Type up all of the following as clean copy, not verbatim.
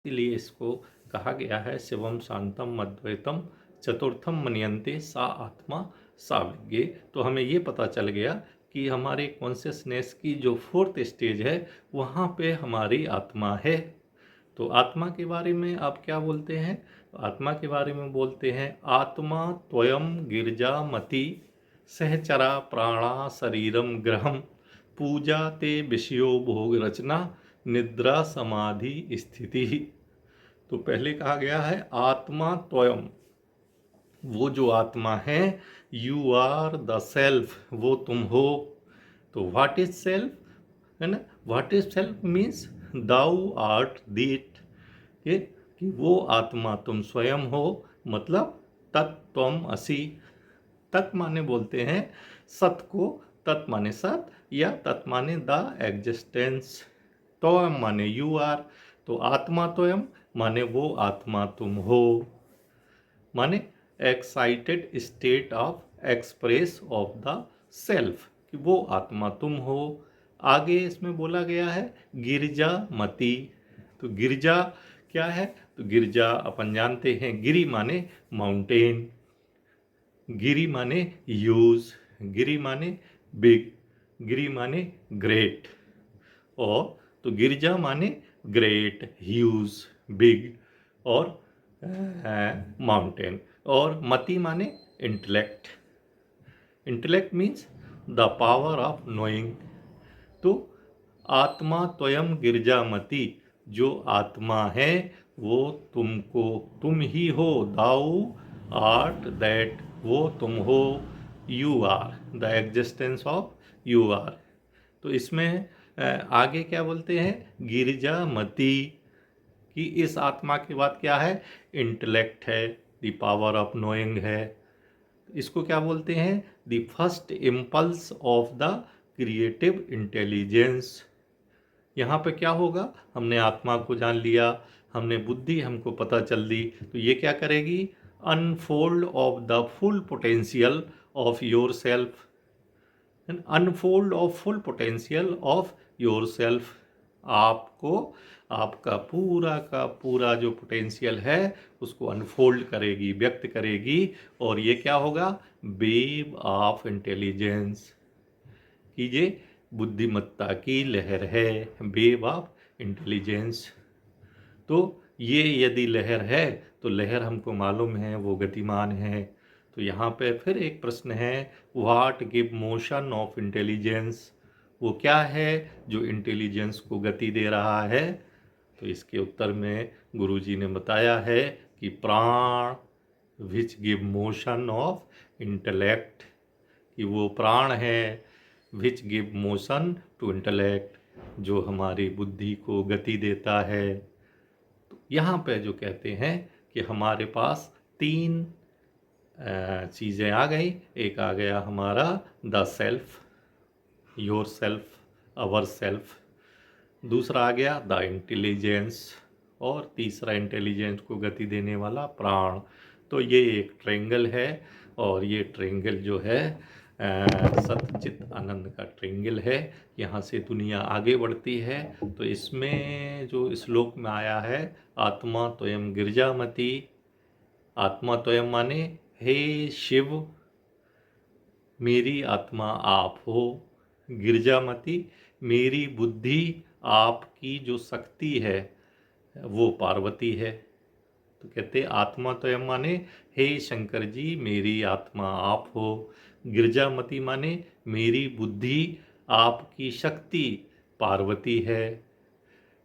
इसीलिए इसको कहा गया है शिवम शांतम अद्वैतम चतुर्थम मन्यन्ते सा आत्मा सा विज्ञे। तो हमें ये पता चल गया कि हमारे कॉन्शियसनेस की जो फोर्थ स्टेज है वहाँ पे हमारी आत्मा है। तो आत्मा के बारे में आप क्या बोलते हैं? तो आत्मा के बारे में बोलते हैं आत्मा त्वयं गिरजामति सहचरा प्राणा शरीरम ग्रहम पूजा ते विषयो भोग रचना निद्रा समाधि स्थिति। तो पहले कहा गया है आत्मा त्वयं, वो जो आत्मा है, यू आर द सेल्फ, वो तुम हो। तो व्हाट इज सेल्फ, है ना? What is self means thou art that, कि वो आत्मा तुम स्वयं हो, मतलब तत्त्वम असि। तत् माने बोलते हैं सत को, तत् माने सत या तत् माने द एग्जिस्टेंस, त्वयं माने यू आर। तो आत्मा त्वयं माने वो आत्मा तुम हो, माने excited state of express of the self, कि वो आत्मा तुम हो। आगे इसमें बोला गया है गिरजा मति। तो गिरजा क्या है? तो गिरजा अपन जानते हैं, गिरी माने माउंटेन, गिरी माने यूज, गिरी माने बिग, गिरी माने ग्रेट। और तो गिरजा माने ग्रेट, ह्यूज, बिग और माउंटेन। और मति माने intellect. Intellect means the power of knowing. तो आत्मा त्वयं गिरजामति, जो आत्मा है वो तुमको, तुम ही हो, दाउ आर्ट दैट, वो तुम हो, you are the existence of you are. तो इसमें आगे क्या बोलते हैं? गिरजामति, कि इस आत्मा के बाद क्या है? इंटेलेक्ट है, द पावर ऑफ नोइंग है। इसको क्या बोलते हैं? The first impulse of the creative intelligence. यहाँ पे क्या होगा? हमने आत्मा को जान लिया, हमने बुद्धि हमको पता चल दी, तो ये क्या करेगी? Unfold of the full potential of your self, unfold of full potential of your self. आपको आपका पूरा का पूरा जो पोटेंशियल है उसको अनफोल्ड करेगी, व्यक्त करेगी। और ये क्या होगा? वेव ऑफ इंटेलिजेंस, कि ये बुद्धिमत्ता की लहर है, वेव ऑफ इंटेलिजेंस। तो ये यदि लहर है तो लहर हमको मालूम है वो गतिमान है। तो यहाँ पे फिर एक प्रश्न है, what give motion of intelligence, वो क्या है जो इंटेलिजेंस को गति दे रहा है? तो इसके उत्तर में गुरुजी ने बताया है कि प्राण, which give motion of intellect, कि वो प्राण है which give motion to intellect, जो हमारी बुद्धि को गति देता है। यहाँ पे जो कहते हैं कि हमारे पास तीन चीज़ें आ गई। एक आ गया हमारा the self, your self, our self. दूसरा आ गया द इंटेलिजेंस, और तीसरा इंटेलिजेंस को गति देने वाला प्राण। तो ये एक ट्रेंगल है, और ये ट्रेंगल जो है सतचित आनंद का ट्रेंगल है। यहाँ से दुनिया आगे बढ़ती है। तो इसमें जो श्लोक में आया है आत्मा त्वयं गिरजामति, आत्मा त्वयं माने हे शिव, मेरी आत्मा आप हो। गिरजामति, मेरी बुद्धि, आपकी जो शक्ति है वो पार्वती है। तो कहते आत्मा त्वयं माने हे शंकर जी, मेरी आत्मा आप हो। गिरजामति माने मेरी बुद्धि, आपकी शक्ति पार्वती है।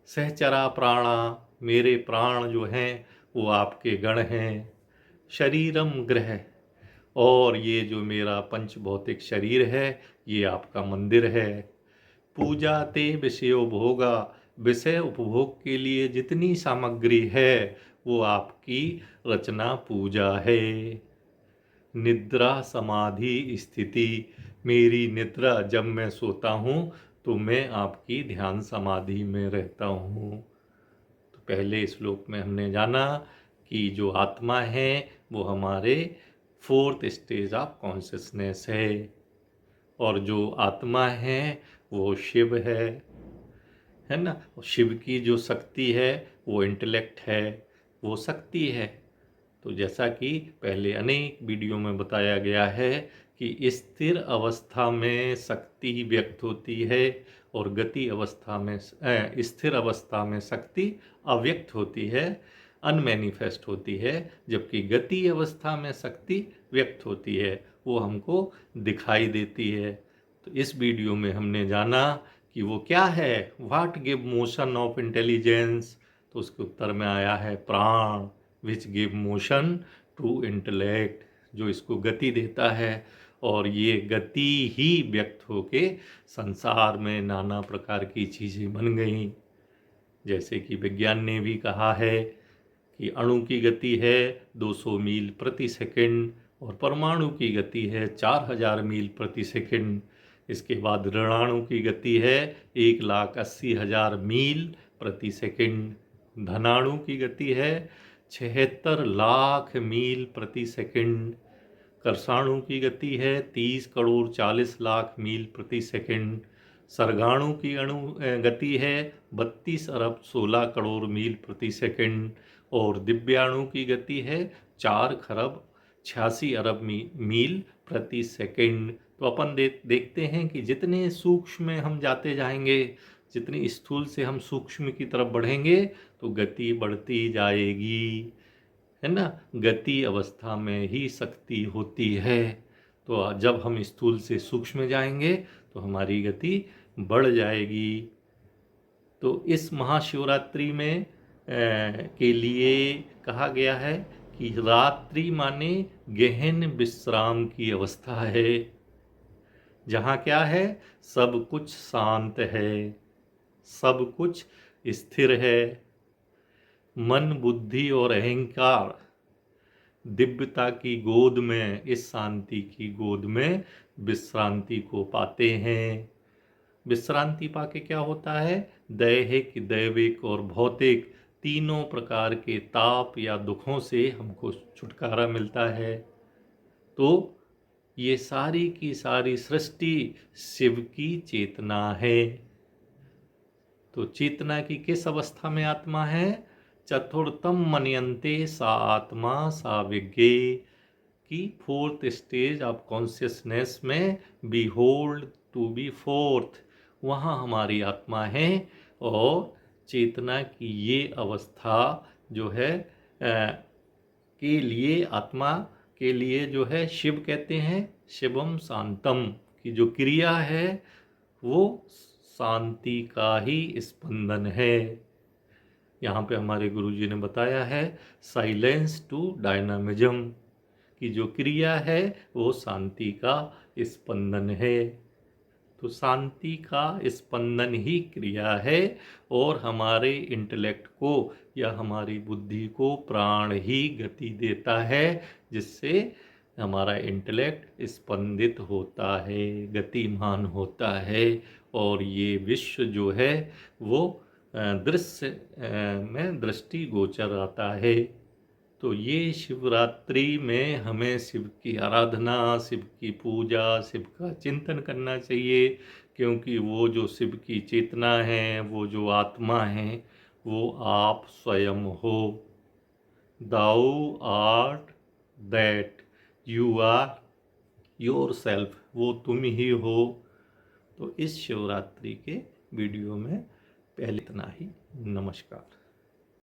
सहचरा प्राणा, मेरे प्राण जो हैं वो आपके गण हैं। शरीरम ग्रह, और ये जो मेरा पंच भौतिक शरीर है ये आपका मंदिर है। पूजा ते विषयो भोगा, विषय उपभोग के लिए जितनी सामग्री है वो आपकी रचना पूजा है। निद्रा समाधि स्थिति, मेरी निद्रा, जब मैं सोता हूँ तो मैं आपकी ध्यान समाधि में रहता हूँ। तो पहले श्लोक में हमने जाना कि जो आत्मा है वो हमारे फोर्थ स्टेज ऑफ कॉन्शियसनेस है, और जो आत्मा है वो शिव है। है ना। शिव की जो शक्ति है वो इंटेलेक्ट है, वो शक्ति है। तो जैसा कि पहले अनेक वीडियो में बताया गया है कि स्थिर अवस्था में शक्ति व्यक्त होती है और गति अवस्था में स्थिर अवस्था में शक्ति अव्यक्त होती है, अनमैनिफेस्ट होती है। जबकि गति अवस्था में शक्ति व्यक्त होती है, वो हमको दिखाई देती है। तो इस वीडियो में हमने जाना कि वो क्या है, what give motion of intelligence. तो उसके उत्तर में आया है प्राण, which give motion to intellect, जो इसको गति देता है। और ये गति ही व्यक्त होके संसार में नाना प्रकार की चीज़ें बन गई। जैसे कि विज्ञान ने भी कहा है कि अणु की गति है 200 मील प्रति सेकंड और परमाणु की गति है 4000 मील प्रति सेकंड। इसके बाद ऋणाणु की गति है 1,80,000 मील प्रति सेकंड। धनाणु की गति है 76 लाख मील प्रति सेकंड। कर्षाणु की गति है 30 करोड़ 40 लाख मील प्रति सेकंड। सर्गाणु की गति है 32 अरब 16 करोड़ मील प्रति सेकंड। और दिव्याणु की गति है 4 खरब 86 अरब मील प्रति सेकंड। तो अपन देखते हैं कि जितने सूक्ष्म में हम जाते जाएंगे, जितनी स्थूल से हम सूक्ष्म की तरफ बढ़ेंगे, तो गति बढ़ती जाएगी, है ना। गति अवस्था में ही शक्ति होती है। तो जब हम स्थूल से सूक्ष्म में जाएंगे तो हमारी गति बढ़ जाएगी। तो इस महाशिवरात्रि में के लिए कहा गया है कि रात्रि माने गहन विश्राम की अवस्था है, जहाँ क्या है, सब कुछ शांत है, सब कुछ स्थिर है। मन, बुद्धि और अहंकार दिव्यता की गोद में, इस शांति की गोद में विश्रांति को पाते हैं। विश्रांति पाके क्या होता है, दैहिक, दैविक और भौतिक तीनों प्रकार के ताप या दुखों से हमको छुटकारा मिलता है। तो ये सारी की सारी सृष्टि शिव की चेतना है। तो चेतना की किस अवस्था में आत्मा है, चतुर्थम मन्यन्ते सा आत्मा सा विज्ञे की फोर्थ स्टेज ऑफ कॉन्शियसनेस में be hold to be fourth, वहाँ हमारी आत्मा है। और चेतना की ये अवस्था जो है के लिए, आत्मा के लिए जो है, शिव कहते हैं शिवम शांतम, की जो क्रिया है वो शांति का ही स्पंदन है। यहाँ पे हमारे गुरुजी ने बताया है साइलेंस टू डायनामिज्म, की जो क्रिया है वो शांति का स्पंदन है। तो शांति का स्पंदन ही क्रिया है और हमारे इंटेलेक्ट को या हमारी बुद्धि को प्राण ही गति देता है, जिससे हमारा इंटेलेक्ट स्पंदित होता है, गतिमान होता है। और ये विश्व जो है वो दृश्य में दृष्टि गोचर आता है। तो ये शिवरात्रि में हमें शिव की आराधना, शिव की पूजा, शिव का चिंतन करना चाहिए, क्योंकि वो जो शिव की चेतना है, वो जो आत्मा है, वो आप स्वयं हो। Thou art that, you are yourself, वो तुम ही हो। तो इस शिवरात्रि के वीडियो में पहले इतना ही। नमस्कार।